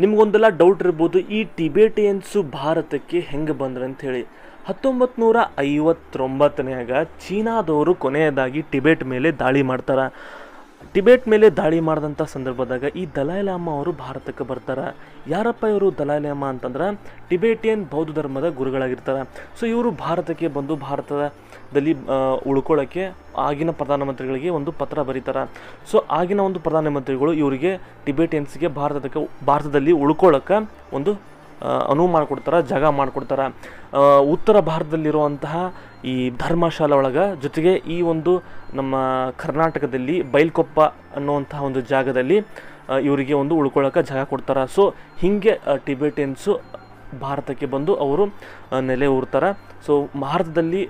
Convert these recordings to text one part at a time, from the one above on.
ನಿಮಗೊಂದೆಲ್ಲ doubt ಇರ್ಬೋದು, ಈ ಟಿಬೇಟಿಯನ್ಸು ಭಾರತಕ್ಕೆ ಹೆಂಗೆ ಬಂದ್ರು ಅಂಥೇಳಿ. 1959ನ್ಯಾಗ ಚೀನಾದವರು ಕೊನೆಯದಾಗಿ ಟಿಬೇಟ್ ಮೇಲೆ ದಾಳಿ ಮಾಡ್ತಾರೆ. ಟಿಬೇಟ್ ಮೇಲೆ ದಾಳಿ ಮಾಡಿದಂಥ ಸಂದರ್ಭದಾಗ ಈ ದಲೈ ಲಾಮಾ ಅವರು ಭಾರತಕ್ಕೆ ಬರ್ತಾರೆ. ಯಾರಪ್ಪ ಇವರು ದಲೈ ಲಾಮಾ ಅಂತಂದ್ರೆ ಟಿಬೇಟಿಯನ್ ಬೌದ್ಧ ಧರ್ಮದ ಗುರುಗಳಾಗಿರ್ತಾರೆ. ಸೊ ಇವರು ಭಾರತಕ್ಕೆ ಬಂದು ಭಾರತದಲ್ಲಿ ಉಳ್ಕೊಳ್ಳೋಕ್ಕೆ ಆಗಿನ ಪ್ರಧಾನಮಂತ್ರಿಗಳಿಗೆ ಒಂದು ಪತ್ರ ಬರೀತಾರೆ. ಸೊ ಆಗಿನ ಒಂದು ಪ್ರಧಾನಮಂತ್ರಿಗಳು ಇವರಿಗೆ ಟಿಬೇಟಿಯನ್ಸ್ಗೆ ಭಾರತದಲ್ಲಿ ಉಳ್ಕೊಳ್ಳೋಕೆ ಒಂದು ಅನುವು ಮಾಡಿಕೊಡ್ತಾರೆ, ಜಾಗ ಮಾಡಿಕೊಡ್ತಾರೆ. ಉತ್ತರ ಭಾರತದಲ್ಲಿರುವಂತಹ ಈ ಧರ್ಮಶಾಲೆ ಒಳಗೆ, ಜೊತೆಗೆ ಈ ಒಂದು ನಮ್ಮ ಕರ್ನಾಟಕದಲ್ಲಿ ಬೈಲ್ಕೊಪ್ಪ ಅನ್ನುವಂತಹ ಒಂದು ಜಾಗದಲ್ಲಿ ಇವರಿಗೆ ಒಂದು ಉಳ್ಕೊಳ್ಳೋಕೆ ಜಾಗ ಕೊಡ್ತಾರೆ. ಸೊ ಹೀಗೆ ಟಿಬೇಟಿಯನ್ಸು ಭಾರತಕ್ಕೆ ಬಂದು ಅವರು ನೆಲೆ ಊರ್ತಾರೆ. ಸೊ ಭಾರತದಲ್ಲಿ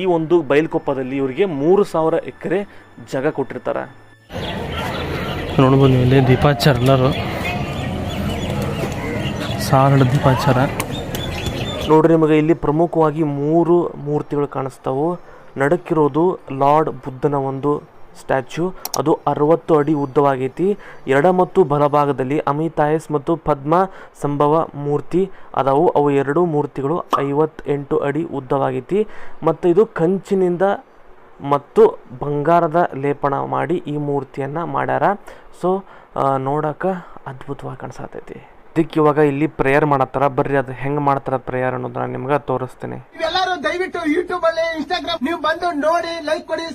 ಈ ಒಂದು ಬೈಲ್ಕೊಪ್ಪದಲ್ಲಿ ಇವರಿಗೆ 3000 ಎಕರೆ ಜಾಗ ಕೊಟ್ಟಿರ್ತಾರೆ. ನೋಡ್ಬೋದು ಇಲ್ಲಿ ದೀಪಾಚಾರ ಎಲ್ಲರೂ ಸಾರಳ ದೀಪಾಚಾರ ನೋಡ್ರಿ. ನಿಮಗೆ ಇಲ್ಲಿ ಪ್ರಮುಖವಾಗಿ 3 ಮೂರ್ತಿಗಳು ಕಾಣಿಸ್ತಾವು. ನಡಕ್ಕಿರೋದು ಲಾರ್ಡ್ ಬುದ್ಧನ ಒಂದು ಸ್ಟ್ಯಾಚ್ಯೂ, ಅದು 60 ಅಡಿ ಉದ್ದವಾಗೈತಿ. ಎಡ ಮತ್ತು ಬಲಭಾಗದಲ್ಲಿ ಅಮಿತಾಯಸ್ ಮತ್ತು ಪದ್ಮ ಸಂಭವ ಮೂರ್ತಿ ಅದಾವು. ಅವು 2 ಮೂರ್ತಿಗಳು 58 ಅಡಿ ಉದ್ದವಾಗೈತಿ. ಮತ್ತು ಇದು ಕಂಚಿನಿಂದ ಮತ್ತು ಬಂಗಾರದ ಲೇಪನ ಮಾಡಿ ಈ ಮೂರ್ತಿಯನ್ನು ಮಾಡ್ಯಾರ. ಸೊ ನೋಡೋಕೆ ಅದ್ಭುತವಾಗಿ ಕಾಣಿಸತೈತಿ. ಇದಕ್ಕೆ ಇವಾಗ ಇಲ್ಲಿ ಪ್ರೇಯರ್ ಮಾಡತ್ತಾರ. ಬರ್ರಿ ಅದು ಹೆಂಗ್ ಮಾಡ್ತಾರ ಪ್ರೇಯರ್ ಅನ್ನೋದನ್ನ ನಿಮ್ಗೆ ತೋರಿಸ್ತೇನೆ. ಎಲ್ಲರೂ ದಯವಿಟ್ಟು ಯೂಟ್ಯೂಬ್ ಅಲ್ಲಿ, ಇನ್ಸ್ಟಾಗ್ರಾಮ್ ನೀವು ಬಂದು ನೋಡಿ, ಲೈಕ್ ಕೊಡಿ.